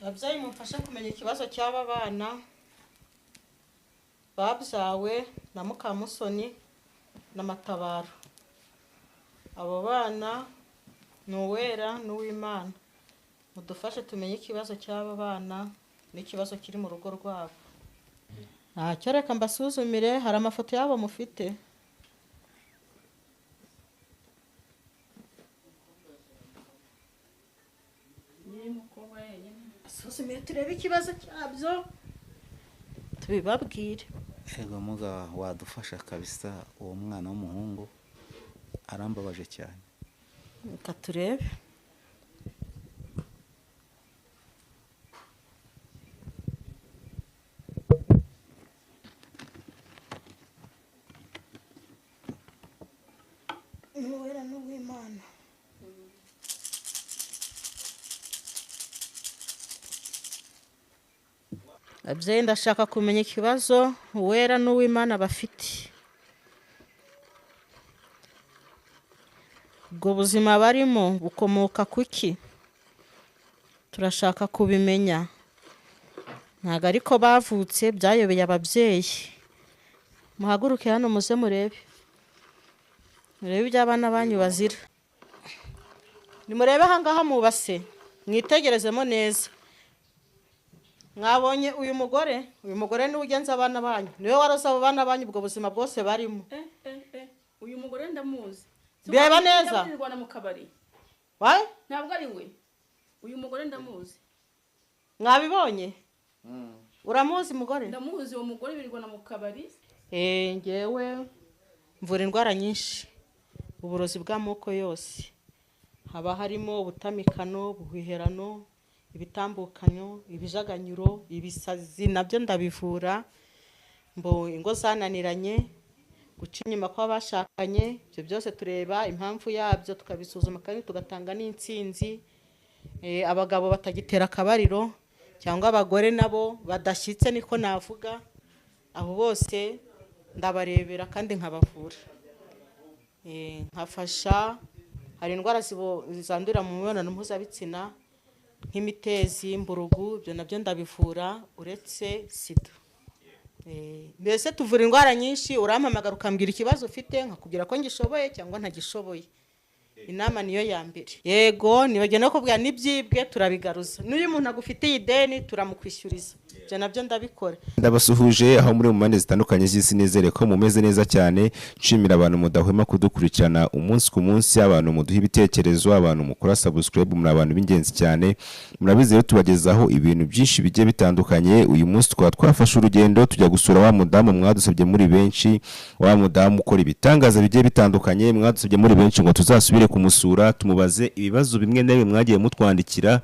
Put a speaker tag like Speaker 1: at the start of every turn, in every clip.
Speaker 1: ababyeyi mumfashe kumenya ikibazo cy'aba bana babyawe na Mukamusoni na Matabaro. Abo bana ni Uwera n'Uwimana. Mudufashe tumenye ikibazo cy'aba bana n'ikibazo kiri mu rugo rwabo. Ntacyo, reka mbasuzumire. Hari amafoto yabo mufite? Basuzumire turebe ikibazo cyabyo tubibabwire.
Speaker 2: Ego muga wadufasha kabisa, uwo mwana w'umuhungu arambabaje cyane.
Speaker 1: Reka turebe. Uwera n'Uwimana. Ababyeyi ndashaka kumenya ikibazo Uwera n'Uwimana bafite. Ubwo buzima barimo bukomoka kuki? Turashaka kubimenya. Ntago ariko bavutse byayobeye ababyeyi. Muhaguruke hano muze murebe. Murebe ibyo abana banyu bazira. Nimurebe ahangaha mubase, mwitegerezemo neza. Mwabonye uyu mugore niwe ugenza abana banyu, niwe waroze abo bana banyu ubwo buzima bwose barimo.
Speaker 3: Uyu mugore ndamuzi.
Speaker 1: Bireba neza.
Speaker 3: Rwana mu kabari.
Speaker 1: Wai?
Speaker 3: Ntabwo ari we. Uyu mugore ndamuzi.
Speaker 1: Mwabibonye? Uramuzi mugore?
Speaker 3: Ndamuzi uwo mugore birirwana mu kabari.
Speaker 1: Ngewe mvura indwara nyinshi. Uburozi bw'amoko yose. Haba harimo ubutamikano, ubuhwiherano, ibitambukanyo, ibijaganyuro, ibisazi nabyo ndabivura. Mbo ingo zananiranye, guca inyuma kw'abashakanye, ibyo byose tureba impamvu yabyo tukabisuzuma kandi tugatanga n'intsinzi. Abagabo batagitera akabariro cyangwa abagore nabo badashyitse niko navuga, abo bose ndabarebera kandi nkabavura. Nkafasha, hari indwara zandurira mu mibonano mpuzabitsina nk'imitezi, imburugu, ibyo nabyo ndabivura uretse sida. Mbese tuvura indwara nyinshi, urampamagara ukambwira ikibazo ufite nkakubwira ko ngishoboye cyangwa ntagishoboye. Inama niyo ya mbere. Yego nibagenda no kubwira n'ibyibwe turabigaruza. N'uyu muntu agufitiye ideni turamukwishyuriza. Ibyo nabyo ndabikora.
Speaker 4: Ndabasuhuje aho muri mu mpande zitandukanye z'isi, nizere ko mumeze neza cyane. Nshimira abantu mudahwema kudukurikirana umunsi ku munsi, abantu muduha ibitekerezo, abantu mukora subscribe, muri abantu b'ingenzi cyane. Murabizi rero tubagezaho ibintu byinshi bigiye bitandukanye. Uyu munsi twafashe urugendo tujya gusura wa mudamu mwadusabye muri benshi, wa mudamu ukora ibitangaza bigiye bitandukanye, mwadusabye muri benshi ngo tuzasubire kumusura tumubaze ibibazo bimwe na bimwe mwagiye mutwandikira,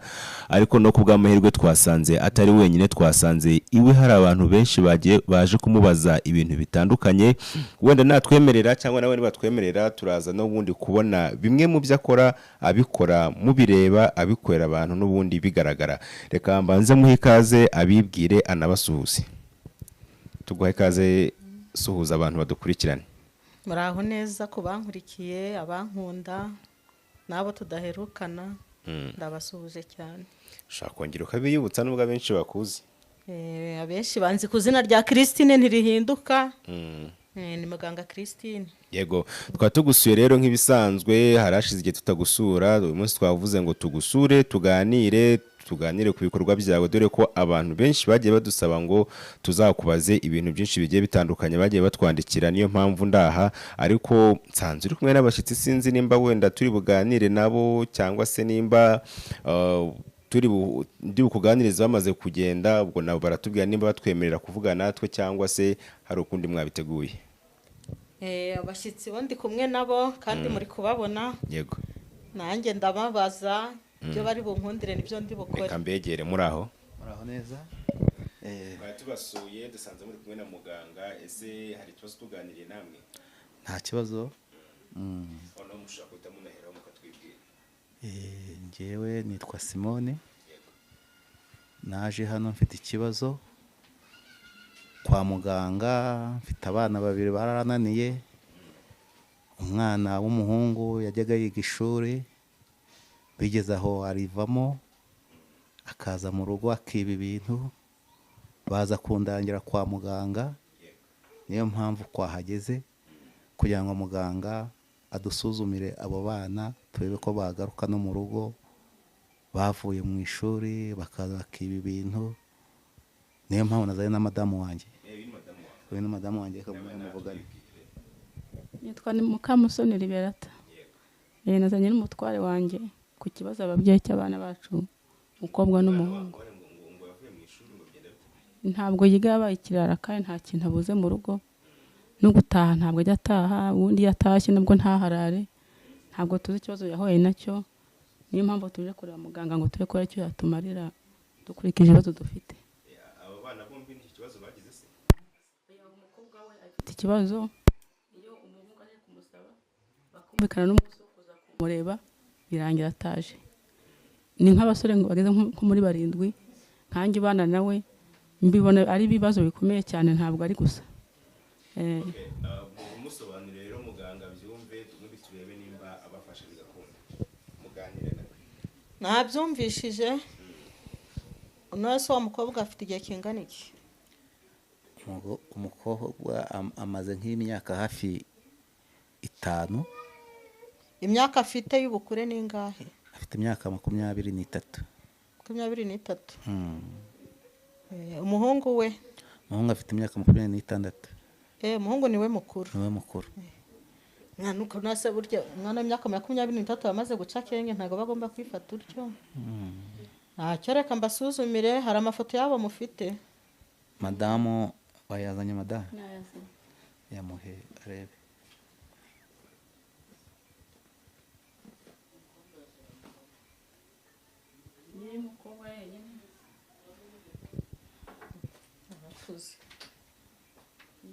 Speaker 4: ariko no kubw'amahirwe twasanze atari wenyine, twasanze iwe hari abantu benshi baje kumubaza ibintu bitandukanye. Wenda natwemerera cyangwa nawe nibatwemerera turaza n'ubundi kubona bimwe mu byo akora, abikora mubireba, abikorera abantu n'ubundi bigaragara. Reka mbanze muhe ikaze abibwire anabasuhuze. Tuguha ikaze, suhuza abantu badukurikirane.
Speaker 1: Muraho neza ku bankurikiye, abankunda nabo tudaherukana, ndabasuhuje cyane.
Speaker 4: Shaka kongera ukabiyibutsa nubwo abenshi bakuzi.
Speaker 1: Abenshi banzi ku izina rya Christine ntirihinduka. Ni muganga Christine.
Speaker 4: Yego, twatugusuye rero nk'ibisanzwe, harashize igihe tutagusura. Uyu munsi twavuze ngo tugusure tuganire ku bikorwa byawe, dore ko abantu benshi bagiye badusaba ngo tuzakubaze ibintu byinshi bigiye bitandukanye, bagiye batwandikira. Niyo mpamvu ndaha, ariko nsanzwe uri kumwe n'abashyitsi, sinzi nimba wenda turi buganire nabo cyangwa se nimba ndi bukuganiriza bamaze kugenda, ubwo nabo baratubwira nimba batwemerera kuvuga natwe cyangwa se hari ukundi mwabiteguye.
Speaker 1: Abashyitsi bo ndi kumwe nabo kandi muri kubabona.
Speaker 4: Yego,
Speaker 1: nanjye ndababaza ibyo bari bunkundire nibyo ndi bukore.
Speaker 4: Reka mbegere. Muraho
Speaker 2: neza.
Speaker 4: Tubasuye dusanze muri kumwe na muganga. Ese hari ikibazo tuganiriye namwe?
Speaker 2: Nta kibazo.
Speaker 4: Ono mushaka kuta munahera mukatwibwira.
Speaker 2: Ngewe nitwa Simone. Naje hano mfite ikibazo kwa muganga, mfite abana babiri barananiye. Umwana w'umuhungu yajyaga yiga ishuri, bigeze aho arivamo, akaza mu rugo akiba ibintu, baza kundangira kwa muganga. Niyo mpamvu twahageze kugira ngo muganga adusuzumire abo bana turebe ko bagaruka no mu rugo bavuye mu ishuri bakaza bakiba ibintu. Niyo mpamvu nazanye na madamu wanjye. Uyu ni madamu wanjye kamuvugane.
Speaker 3: Nitwa ni Mukamusoni Liberata. Nazanye n'umutware wanjye ku kibazo ababyeyi cy'abana bacu, umukobwa n'umuhungu. Ntabwo yiga, yabaye ikirara kandi nta kintu abuze mu rugo, no gutaha ntabwo ajya ataha, ubundi yatashye nabwo ntaharare. Ntabwo tuzi ikibazo yahuye nacyo, niyo mpamvu tuje kureba muganga ngo turebe ko icyo yatumarira dukurikije ibibazo dufite.
Speaker 4: Abo bana bombi ni ikibazo bagize se?
Speaker 3: Umukobwa we afite ikibazo, iyo umuhungu aje kumusaba bakumvikana n'umunsi wo kuza kumureba birangira ataje. Ni nk'abasore ngo bageze nko muri 7, nkanjye bana nawe mbibona ari ibibazo bikomeye cyane, ntabwo ari gusa.
Speaker 4: Umusobanurire rero muganga byumve, tumwe turebe nimba abafasha bigakunda. Muganire nawe.
Speaker 1: Nabyumvishije. Nose wa mukobwa afite igihe kingana iki?
Speaker 2: Umukobwa amaze nk'imyaka hafi 5.
Speaker 1: Imyaka afite y'ubukure ni ingahe?
Speaker 2: Afite imyaka 23.
Speaker 1: 23. Umuhungu we?
Speaker 2: Umuhungu afite imyaka 26.
Speaker 1: Umuhungu niwe mukuru.
Speaker 2: Niwe mukuru.
Speaker 1: Nuko nase burya umwana w'imyaka 23 amaze guca kenge ntago bagomba kwifata utyo. Ntacyo, reka mbasuzumire. Hari amafoto yabo mufite?
Speaker 2: Madamu wayazanye madamu?
Speaker 3: Nayazanye.
Speaker 2: Yamuhe arebe.
Speaker 3: Ni mukobwa yenyine.
Speaker 1: Abakuze.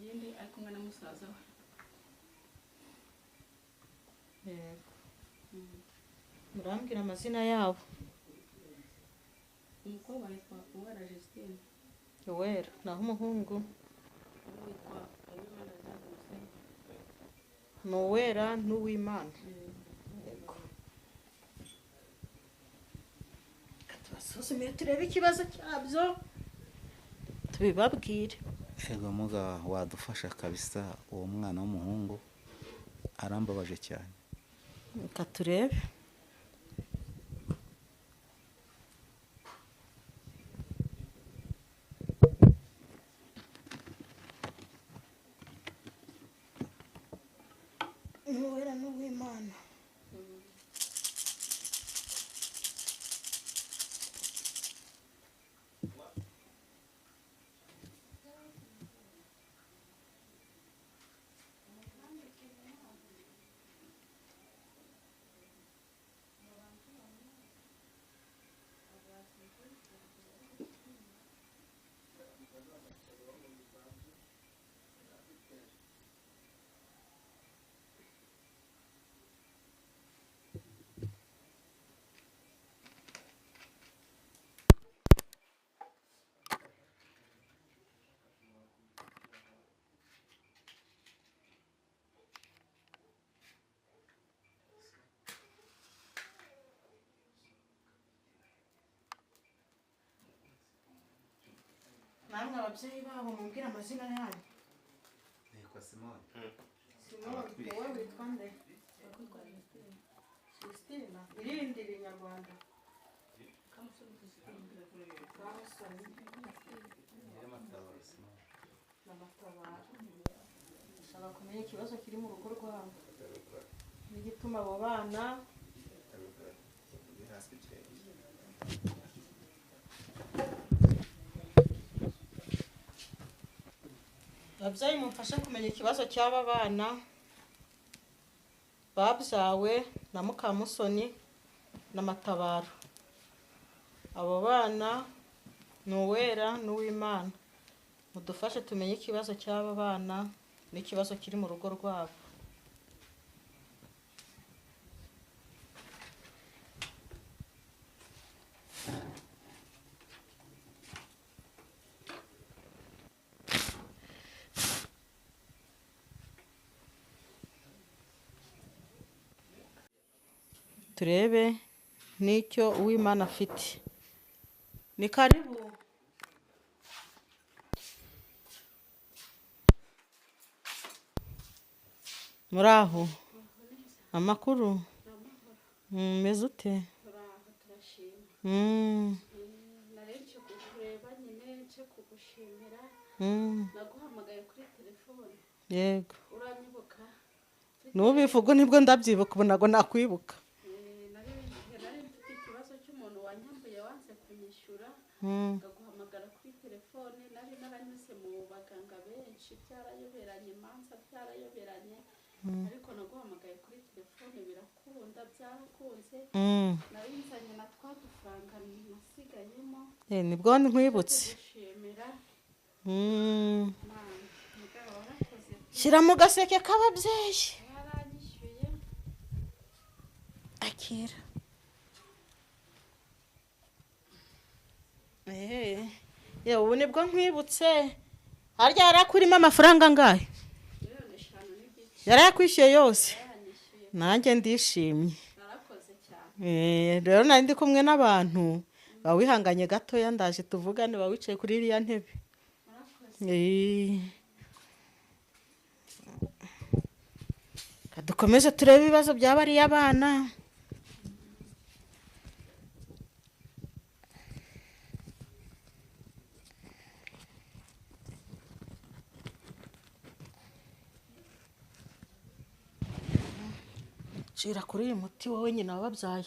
Speaker 3: Yindi ari kumwe na musaza we.
Speaker 1: Murambwira amazina yabo.
Speaker 3: Umukobwa yitwa Uwera Justine.
Speaker 1: Uwera. Naho umuhungu?
Speaker 3: Witwa Uwimana Jean.
Speaker 1: Ni Uwera n'Uwimana. Yego. Tubasuzumire turebe ikibazo cyabyo tubibabwire.
Speaker 2: Ego muga wadufasha kabisa, uwo mwana w'umuhungu arambabaje cyane.
Speaker 1: Reka turebe. Uwera n'Uwimana. Namwe ababyeyi babo mumbwira amazina yanyu.
Speaker 2: Niko Simone.
Speaker 1: Simone, wowe witwa nde? Christina. Irindi rinyarwanda. Kamusoni Christina. Kamusoni. N'amatabaro. Ndashaka kumenya ikibazo kiri mu rugo rwabo n'igituma abo bana ababyeyi mumfashe kumenya ikibazo cy'aba bana babyawe na Mukamusoni n'Amatabaro. Abo bana ni Uwera n'Uwimana. Mudufashe tumenye ikibazo cy'aba bana n'ikibazo kiri mu rugo rwabo. Turebe n'icyo Uwimana afite. Ni karibu. Muraho. Amakuru. Meze ute?
Speaker 3: Narenze kukureba nyine nce kugushimira. Naguhamagaye kuri telefone.
Speaker 1: Yego.
Speaker 3: Uranyibuka?
Speaker 1: Nubivuga nibwo ndabyibuka ubu nago nakwibuka.
Speaker 3: Nari mfite ikibazo cy'umuntu wanyambuye wanze kunyishyura. Ngaguhamagara kuri telefone nari naranyuze mu baganga benshi byarayoberanye imanza byarayoberanye. Ariko naguhamagaye kuri telefone birakunda byarakunze. Nari nzanye na twa dufaranga nasigayemo.
Speaker 1: Nibwo nkwibutse. Shyira mu gaseke k'ababyeyi.
Speaker 3: Yaranyishyuye.
Speaker 1: Akira. Ubu nibwo nkwibutse. Harya yarakurimo amafaranga angahe? Yarayakwishyuye yose. Nanjye ndishimye. Rero nari ndi kumwe n'abantu bawihanganye gatoya ndaje tuvugane bawicaye kuri iriya ntebe. Dukomeze turebe ibibazo by'abariya abana. Cira kuri uyu muti wowe nyina wababyaye.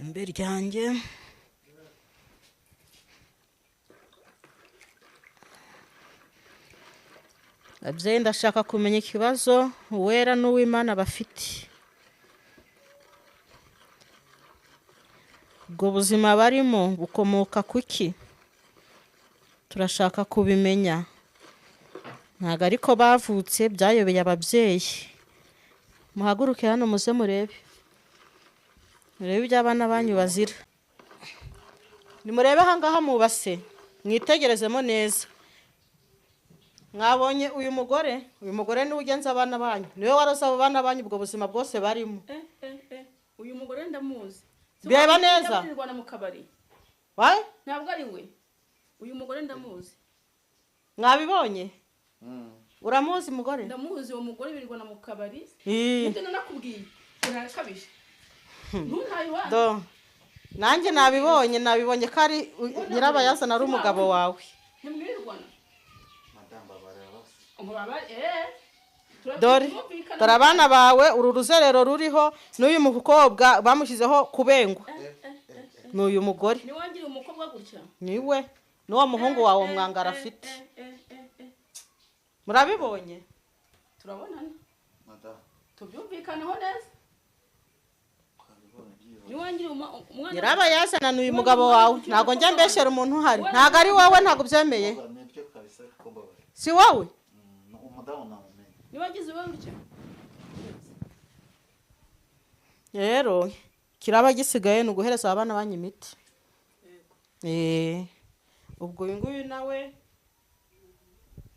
Speaker 1: Imbere ryanjye ababyeyi ndashaka kumenya ikibazo Uwera n'Uwimana bafite. Ubwo buzima barimo bukomoka kuki? Turashaka kubimenya. Ntago ariko bavutse byayobeye ababyeyi. Muhaguruke hano muze murebe. Murebe iby'abana banyu bazira. Nimurebe ahangaha mubase. Mwitegerezemo neza. Mwabonye uyu mugore niwe ugenza abana banyu. Niwe waroza abo bana banyu ubwo buzima bwose barimo.
Speaker 3: Uyu mugore ndamuzi.
Speaker 1: Bireba neza.
Speaker 3: Ntabwo ari we. Uyu mugore ndamuzi.
Speaker 1: Mwabibonye? Uramuzi mugore?
Speaker 3: Ndamuzi uwo mugore birirwana mu kabari. Ninde nakubwiye? Urakabije.
Speaker 1: Do. Nanjye nabibonye ko ari nyirabayazana ari umugabo wawe.
Speaker 3: Ntimwirirwana.
Speaker 1: Dore abana bawe uru ruzerero ruriho n'uyu mukobwa bamushyizeho kubengwa. N'uyu mugore.
Speaker 3: Ni wangira umukobwa gutya.
Speaker 1: Niwe n'uwo muhungu wawe mwangara afite. Murabibonye?
Speaker 3: Turabonana. Tubyumvikaneho neza. Ni wangira umwana.
Speaker 1: Nyirabayazana n'uyu mugabo wawe. Ntago njya mbeshyera umuntu uhari. Ntago ari wowe ntago byemeye. Si wowe?
Speaker 3: Nibagize wowe gutya.
Speaker 1: Rero kiraba gisigaye no guhereza abana banyu imiti. Ubwo uyu nguyu nawe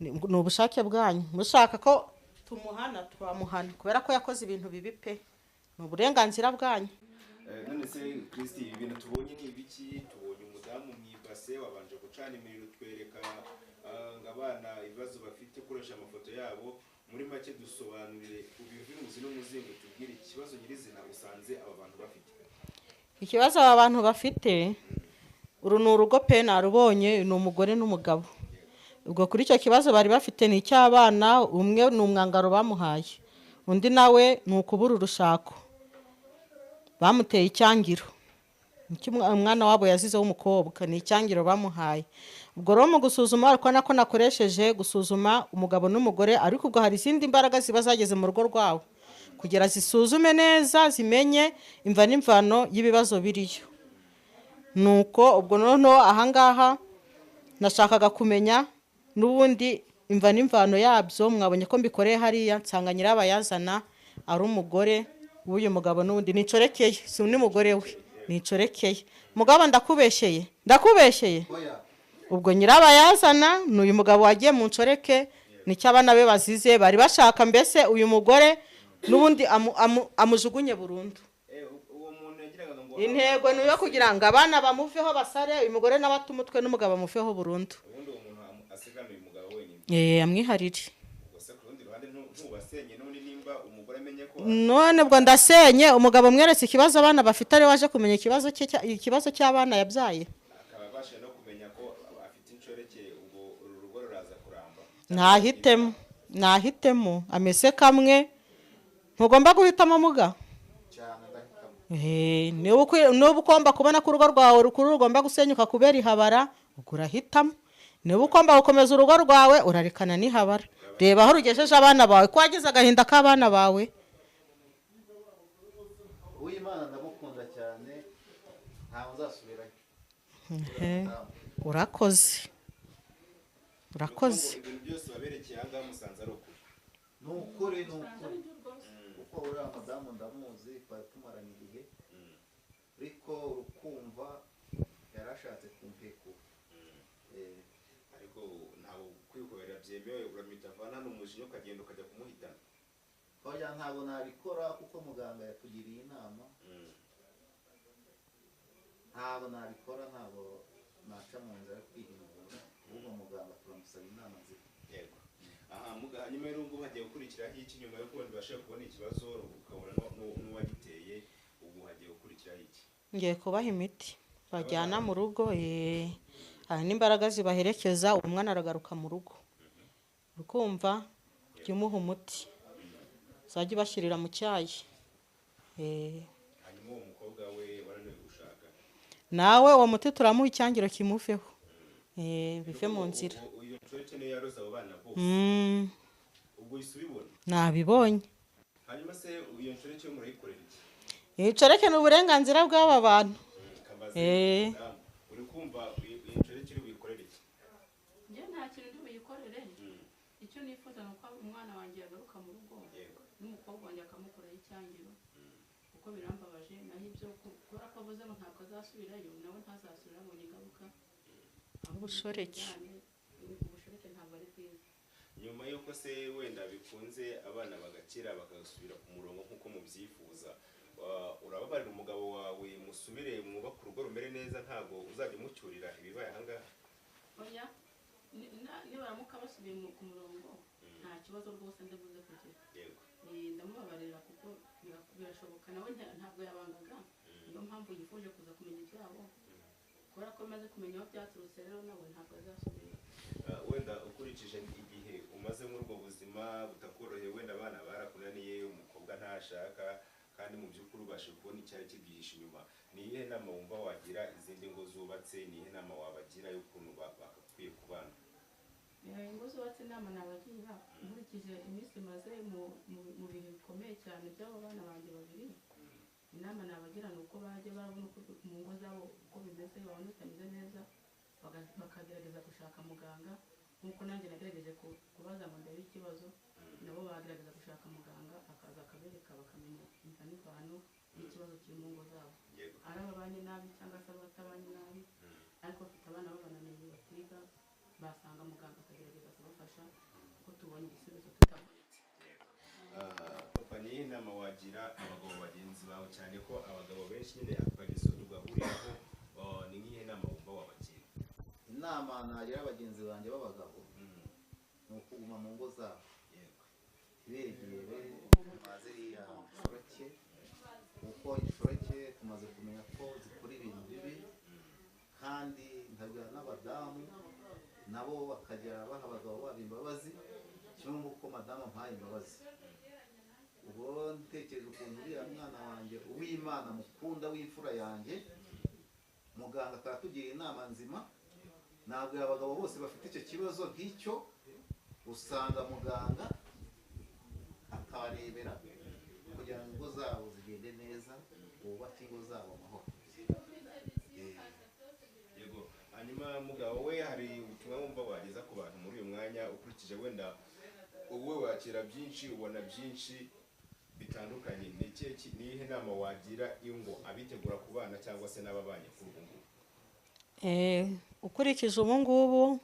Speaker 1: ni ubushake bwanyu. Mushaka ko tumuhana twamuhana kubera ko yakoze ibintu bibi pe. Ni uburenganzira bwanyu.
Speaker 4: None se Kristi ibi bintu tubonye ni ibiki? Tubonye umudamu mwibase wabanje gucana imiriro twereka ngabana ibibazo bafite kuresha amafoto yabo. Muri make dusobanurire ubivuze n'umuzingo tubwire ikibazo nyirizina usanze aba bantu bafite.
Speaker 1: Ikibazo aba bantu bafite uru ni urugo pe narubonye ni umugore n'umugabo. Ubwo kuri icyo kibazo bari bafite ni icy'abana, umwe ni umwangaro bamuhaye, undi nawe ni ukubura urushako bamuteye icyangiro. Umwana wabo yazizeho umukobwa ni icyangiro bamuhaye. Ubwo rero mu gusuzuma ariko nako nakoresheje gusuzuma umugabo n'umugore, ariko ubwo hari izindi imbaraga ziba zageze mu rugo rwawo kugira zisuzume neza zimenye imva n'imvano y'ibibazo biriyo. Nuko ubwo noneho ahangaha nashakaga kumenya n'ubundi imva n'imvano yabyo. Mwabonye ko mbikoreye hariya nsanga nyirabayazana ari umugore w'uyu mugabo n'ubundi nicorekeye, si undi mugore we nicorekeye. Mugabo ndakubeshyeye. Ubwo nyirabayazana n'uyu mugabo wagiye mu ncoreke nicyo abana be bazize bari bashaka mbese uyu mugore n'ubundi amujugunye burundu.
Speaker 4: uwo muntu yagiraga ngo
Speaker 1: Intego ni yo kugira ngo abana bamuveho basare, uyu mugore nawe ate umutwe n'umugabo bamuveho burundu.
Speaker 4: ubundi uwo muntu asigana uyu mugabo wenyine.
Speaker 1: Amwiharire.
Speaker 4: Ubwo ku rundi ruhande ntubasenye none nimba umugore amenye ko
Speaker 1: None ubwo ndasenye umugabo mweretse ikibazo abana bafite, ari waje kumenya ikibazo cy'abana yabyaye.
Speaker 4: akaba abasha no kumenya ko afite inshoreke, ubwo uru rugo ruraza kuramba.
Speaker 1: Nahitemo amese kamwe, ntugomba guhitamo muga. Niba ugomba kubona ko urugo rwawe rugomba gusenyuka kubera ihabara, urahitamo. Niba ugomba gukomeza urugo rwawe urarikana n'ihabara. Reba aho rugejeje abana bawe, ko wagize agahinda k'abana bawe.
Speaker 2: Uwimana ndamukunda cyane, ntawe uzasubirayo.
Speaker 1: Urakoze.
Speaker 4: Ibintu byose baberekeye aha ngaha musanze ari ukuri.
Speaker 2: Ni ukuri kuko uriya madamu ndamuzi, twari tumaranye igihe, ariko urukumva yarashatse kumpekura.
Speaker 4: Ariko ntabwo kwikorera byemewe, uramita avana hano umujinya ukagenda ukajya kumuhitana.
Speaker 2: Oya, ntabwo nabikora kuko muganga yatugiriye inama. Ntabwo nabikora, ntabwo naca mu nzira yo kwihimura, ahubwo muganga turamusaba inama nzima.
Speaker 4: Yego. Hanyuma rero ubwo hagiye gukurikiraho iki nyuma yo kubona bashaka kubona ikibazo ukabona n'uwagiteye, ubu hagiye gukurikiraho iki?
Speaker 1: Ngiye kubaha imiti bajyana mu rugo, hari n'imbaraga zibaherekeza, umwana aragaruka mu rugo. Urukumva jya umuha umuti, uzajya ubashyirira mu cyayi.
Speaker 4: Hanyuma uwo mukobwa we warananiwe gushaka,
Speaker 1: nawe uwo muti turamuha icyangiro kimuveho, bive mu nzira.
Speaker 4: uyu nshoreke niyo yaroze abo bana bose, ubwo uhise ubibona?
Speaker 1: Nabibonye.
Speaker 4: Hanyuma se iyo nshoreke yo murayikorera iki?
Speaker 1: Inshoreke ni uburenganzira bw'aba bantu.
Speaker 4: Uri kumva iyi nshoreke iri buyikorere iki?
Speaker 3: njye nta kintu ndi buyikorere, icyo nifuza ni uko umwana wanjye yagaruka mu rugo n'umukobwa wanjye akamukoraho icyangiro, kuko birambabaje. naho ibyo kubera ko avuze ngo ntabwo azasubirayo, nawe ntazasubira abonye ingaruka.
Speaker 1: Ubushoreke
Speaker 3: ntabwo ari bwiza.
Speaker 4: Nyuma y'uko se wenda bikunze abana bagakira bagasubira ku murongo nk'uko mubyifuza, urababarira umugabo wawe musubire mwubake urugo rumere neza, ntabwo uzajya umucyurira ibibaye aha ngaha?
Speaker 3: Oya, nibaramuka basubiye ku murongo nta kibazo rwose ndabuze kugira.
Speaker 4: Yego.
Speaker 3: Ndamubabarira kuko birashoboka, nawe ntabwo yabangaga, niyo mpamvu yifuje kuza kumenya ibyabo, kubera ko amaze kumenya aho byaturutse, rero nawe ntabwo azasubira.
Speaker 4: Wenda ukurikije igihe umaze muri ubwo buzima butakoroheye, wenda abana barakunaniye, umukobwa ntashaka, kandi mu by'ukuri ubashe kubona icyari kibyihishe inyuma, ni iyihe nama wumva wagira izindi ngo zubatse? Ni iyihe nama wabagira y'ukuntu bagakwiye kubana?
Speaker 3: Ingo zubatse inama nabagira, nkurikije iminsi maze mu bihe bikomeye cyane by'abo bana banjye babiri, inama nabagira ni uko bajya barabona uko mu ngo zabo uko bimeze, babona bitameze neza, bakagerageza gushaka muganga, nk'uko nanjye nagerageje kubaza ngo ndebe ikibazo, nabo bagerageza gushaka muganga akaza akabereka, bakamenya imva n'imvano n'ikibazo kiri mu ngo zabo, ari ababanye nabi cyangwa se abatabanye nabi, ariko bafite abana babananiye batiga, basanga muganga akagerageza kubafasha, kuko tubonye igisubizo tutabonetse.
Speaker 4: Papa, ni iyihe nama wagira abagabo bagenzi bawe, cyane ko abagabo benshi nyine akageso tugahuriraho, ni nk'iyihe nama wumva wabagira?
Speaker 2: Inama nagira bagenzi banjye b'abagabo ni ukuguma mu ngo zabo, ntibegere ziriya nshoreke, kuko inshoreke tumaze kumenya ko zikora ibintu bibi, kandi nkabwira n'abadamu nabo bakajya baha abagabo babo imbabazi, kimwe nk'uko madamu ampaye imbabazi. ubwo ntekereje ukuntu uriya mwana wanjye uw'Imana mukunda w'imfura yanjye, muganga akatugira inama nzima. Ntabwo abagabo bose bafite icyo kibazo nk'icyo, usanga muganga akabarebera kugira ngo ingo zabo zigende neza, bubake ingo zabo amahoro.
Speaker 4: Yego. Hanyuma mugabo we, hari ubutumwa wumva wageza ku bantu muri uyu mwanya, ukurikije wenda wowe wakira byinshi, ubona byinshi bitandukanye, ni iyihe nama wagira ingo abitegura kubana cyangwa se n'ababanye kuri ubu ngubu?
Speaker 1: Ukurikije ubu ngubu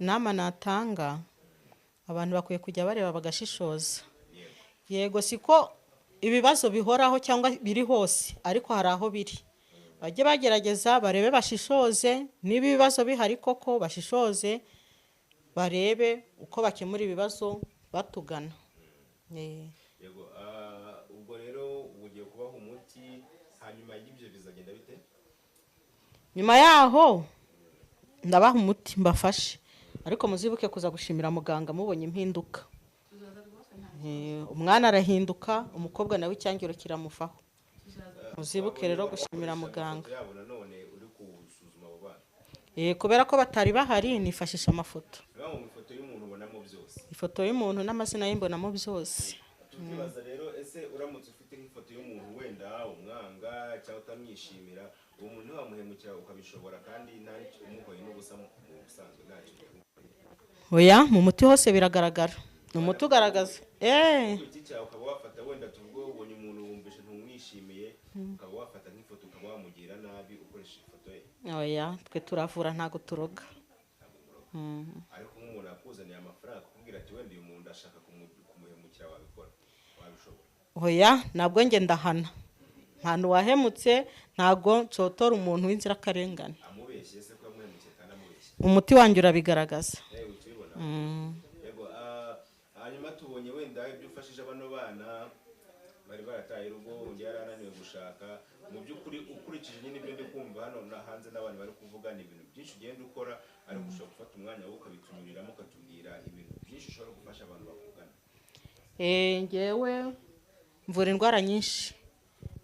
Speaker 1: inama natanga, abantu bakwiye kujya bareba bagashishoza. Yego siko ibibazo bihoraho cyangwa biri hose, ariko hari aho biri. Bajye bagerageza barebe bashishoze, niba ibibazo bihari koko bashishoze, barebe uko bakemura ibibazo batugana.
Speaker 4: Yego, ubwo rero ugiye kubaha umuti, hanyuma y'ibyo bizagenda bite?
Speaker 1: Nyuma yaho ndabaha umuti mbafashe, ariko muzibuke kuza gushimira muganga mubonye impinduka. Umwana arahinduka, umukobwa nawe icyangiro kiramuvaho. Muzibuke rero gushimira muganga. Kubera ko batari bahari nifashisha amafoto. Ifoto y'umuntu n'amazina y'imbonamo byose.
Speaker 4: Tukibaza rero, ese uramutse ufite nk'ifoto y'umuntu wenda umwanga cyangwa utamwishimira, uwo muntu wamuhemukira ukabishobora kandi nta umuhoye n'ubusa mu busanzwe ntacyo.
Speaker 1: Oya, mu muti hose biragaragara. Umuti ugaragaza.
Speaker 4: Iki cyawe ukaba wafata wenda tuvuge ubonye umuntu wumvishe ntumwishimiye, ukaba wafata nk'ifoto ukaba wamugira nabi ukoresha ifoto ye.
Speaker 1: Oya, twe turavura ntago turoga.
Speaker 4: Ariko nk'umuntu akuzaniye amafaranga akubwira ati wenda uyu muntu ashaka kumuhemukira, wabikora? Wabishobora?
Speaker 1: Oya, ntabwo nge ndahana. Ntantu wahemutse ntago ncotora umuntu w'inzirakarengane.
Speaker 4: Amubeshye se ko yamuhemukiye kandi amubeshye.
Speaker 1: Umuti wanjye urabigaragaza.
Speaker 4: Yego, hanyuma tubonye wenda ibyo ufashije bano bana bari barataye urugo, undi yarananiwe gushaka. Mu by'ukuri ukurikije nyine ibyo ndi kumva hano hanze n'abantu bari kuvuga, ni ibintu byinshi ugenda ukora, ariko ushobora gufata umwanya wo ukabitunyuriramo ukatubwira ibintu byinshi ushobora gufasha abantu bakugana.
Speaker 1: Ngewe mvura indwara nyinshi,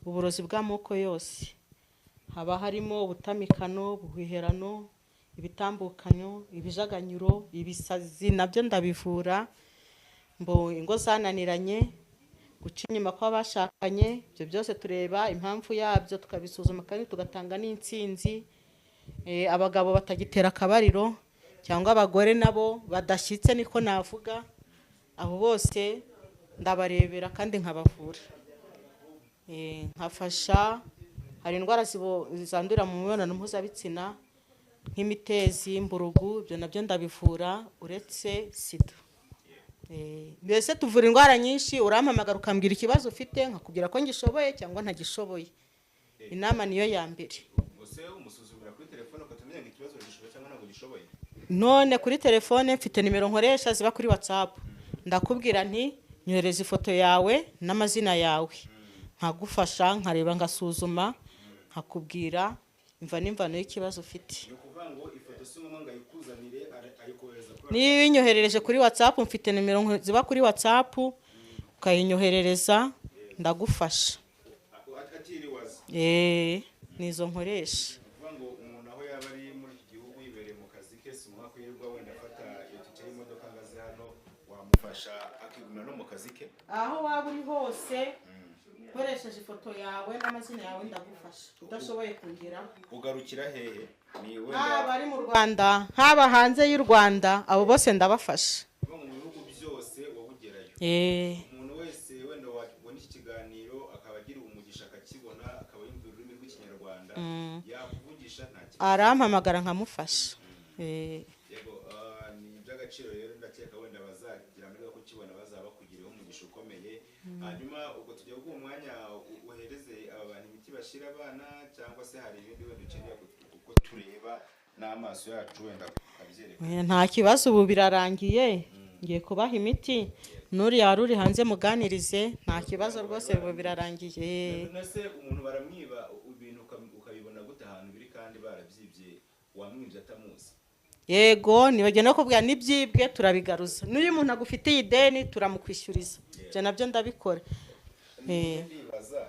Speaker 1: uburozi bw'amoko yose. Haba harimo ubutamikano, ubuhwiherano, ibitambukanyo, ibijaganyuro, ibisazi, nabyo ndabivura. Ingo zananiranye, guca inyuma kw'abashakanye, ibyo byose tureba impamvu yabyo tukabisuzuma kandi tugatanga n'intsinzi. Abagabo batagitera akabariro cyangwa abagore nabo badashyitse niko navuga, abo bose ndabarebera kandi nkabavura. Nkafasha, hari indwara zandurira mu mibonano mpuzabitsina nk'imitezi, imburugu, ibyo nabyo ndabivura uretse sida. Mbese tuvura indwara nyinshi, urampamagara ukambwira ikibazo ufite nkakubwira ko ngishoboye cyangwa ntagishoboye. Inama niyo ya mbere.
Speaker 4: Ubuse umusuzumira kuri telefone ukatumenya ngo ikibazo gishoboye cyangwa ntabwo gishoboye?
Speaker 1: None kuri telefone mfite nimero nkoresha ziba kuri WhatsApp. Ndakubwira nti nyohereza ifoto yawe n'amazina yawe, nkagufasha nkareba ngasuzuma nkakubwira imvano y'ikibazo ufite. Niba inyoherereje kuri WhatsApp, mfite nimero ziba kuri WhatsApp, ukayinyoherereza ndagufasha. Nizo nkoresha.
Speaker 4: Umuntu aho yaba ari muri iki gihugu yibereye mu kazi ke, si umwaka yirirwa wenda afata iyo tike y'imodoka ngo aze hano, wamufasha akigumira no mu kazi ke?
Speaker 1: Aho waba uri hose ukoresheje ifoto yawe n'amazina yawe ndagufasha. Udashoboye kongeraho
Speaker 4: ugarukira hehe? Ni wenda
Speaker 1: haba ari mu Rwanda, haba hanze y'u Rwanda, abo bose ndabafasha.
Speaker 4: mu bihugu byose wabugerayo. Umuntu wese wenda wabona iki kiganiro akaba agira umugisha akakibona, akaba yumva ururimi rw'ikinyarwanda, yakuvugisha nta kibazo,
Speaker 1: arampamagara nkamufasha.
Speaker 4: Yego, ni iby'agaciro rero, ndakeka wenda bazagira muri kukibona bazaba bakugiriyeho umugisha ukomeye. Hanyuma ubwo tujya guha umwanya uhereze aba bantu imiti bashira abana, cyangwa se hari ibindi wenda ukeneye kuko tureba n'amaso yacu wenda abyereka?
Speaker 1: Nta kibazo, ubu birarangiye, ngiye kubaha imiti. Nuriya wari uri hanze muganirize, nta kibazo rwose, ubu birarangiye.
Speaker 4: Nase umuntu baramwiba ibintu ukabibona gute ahantu biri kandi barabyibye, wamwibye atamuzi?
Speaker 1: Yego, nibagenda no kubwira n'ibyibwe turabigaruza. N'uyu muntu agufitiye ideni turamukwishyuriza. Ibyo nabyo ndabikora.
Speaker 4: Ndibaza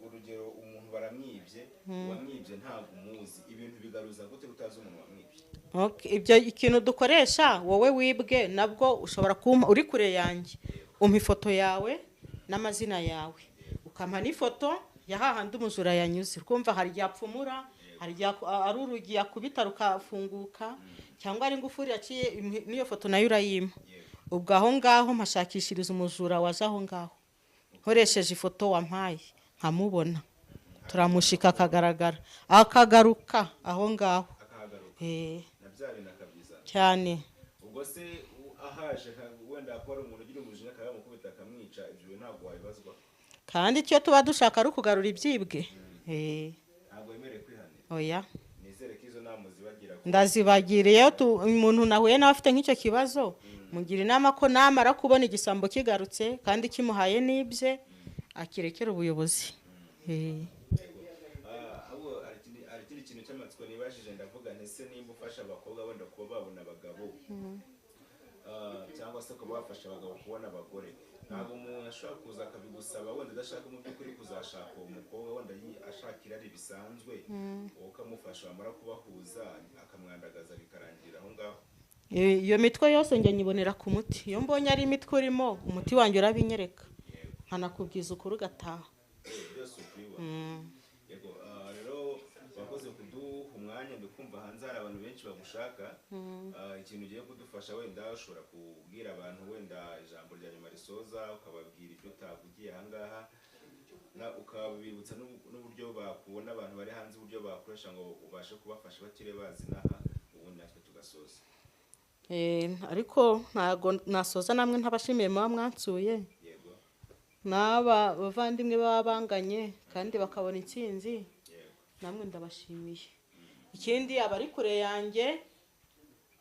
Speaker 4: urugero, umuntu baramwibye, wamwibye ntabwo umuzi, ibintu bigaruza gute utazi umuntu wamwibye?
Speaker 1: Ibyo ikintu dukoresha, wowe wibwe nabwo ushobora kumpa uri kure yanjye, umpa ifoto yawe n'amazina yawe, ukampa n'ifoto ya hahandi umujura yanyuze. Kumva hari igihe apfumura, hari igihe ari urugi yakubita rukafunguka, cyangwa ari ingufuri yaciye, n'iyo foto nayo urayimpa. Ubwo aho ngaho mpashakishiriza umujura waje aho ngaho, nkoresheje ifoto wampaye nkamubona, turamushika akagaragara, akagaruka aho ngaho.
Speaker 4: Akagaragaruka.
Speaker 1: Eh,
Speaker 4: Nabyari nakabyiza
Speaker 1: cyane.
Speaker 4: ubwo se ahaje wenda ko ari umuntu ugira umujinya akaba yamukubita akamwica, ibyo ntabwo wabibazwa.
Speaker 1: kandi icyo tuba dushaka ari ukugarura ibyibwe.
Speaker 4: Ntabwo wemerewe kwihanira.
Speaker 1: Oya,
Speaker 4: Nizere ko izo nama uzibagira.
Speaker 1: ndazibagiriye. Umuntu nahuye nawe afite nk'icyo kibazo, mugira inama ko namara kubona igisambo kigarutse kandi kimuhaye n'ibye, akirekera ubuyobozi.
Speaker 4: Hari ikindi kintu cy'amatsiko nibajije, ndavuga ntese nimba ufasha abakobwa wenda kuba babona abagabo cyangwa se kuba bafasha abagabo kubona abagore, ntabwo umuntu ashobora kuza akabigusaba wenda adashaka mu by'ukuri kuzashaka uwo mukobwa, wenda ashaka irari bisanzwe, wowe ukamufasha, wamara kubahuza akamwandagaza bikarangira aho ngaho.
Speaker 1: Iyo mitwe yose njye nyibonera ku muti. Iyo mbonye ari imitwe urimo, umuti wanjye urabinyereka, nkanakubwiza ukuri ugataha.
Speaker 4: Byose ukubibona. Yego, rero wakoze kuduha umwanya, ndikumva hanze hari abantu benshi bagushaka. Ikintu ugiye kudufasha, wenda ushobora kubwira abantu wenda ijambo rya nyuma risoza, ukababwira ibyo utavugiye ahangaha, ukabibutsa n'uburyo bakubona abantu bari hanze, uburyo bakoresha ngo ubashe kubafasha bakire bazi n'aha, ubundi natwe tugasoza.
Speaker 1: Ariko ntago nasoza namwe ntabashimiye muba mwansuye.
Speaker 4: Yego.
Speaker 1: N'aba bavandimwe baba banganye kandi bakabona intsinzi, namwe ndabashimiye. Ikindi abari kure yanjye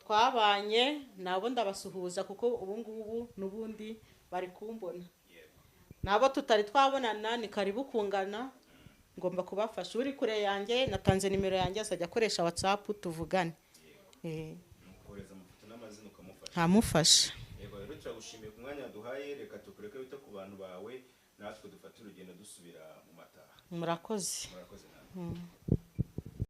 Speaker 1: twabanye nabo ndabasuhuza, kuko ubu ngubu n'ubundi bari kumbona. Nabo tutari twabonana ni karibu kungana, ngomba kubafasha. Uri kure yanjye natanze nimero yanjye, azajya akoresha WhatsApp tuvugane. Ntamufasha.
Speaker 4: Yego, rero turagushimiye ku mwanya duhaye, reka tukureke wita ku bantu bawe, natwe dufate urugendo dusubira mu mataha.
Speaker 1: Murakoze.
Speaker 4: Murakoze namwe.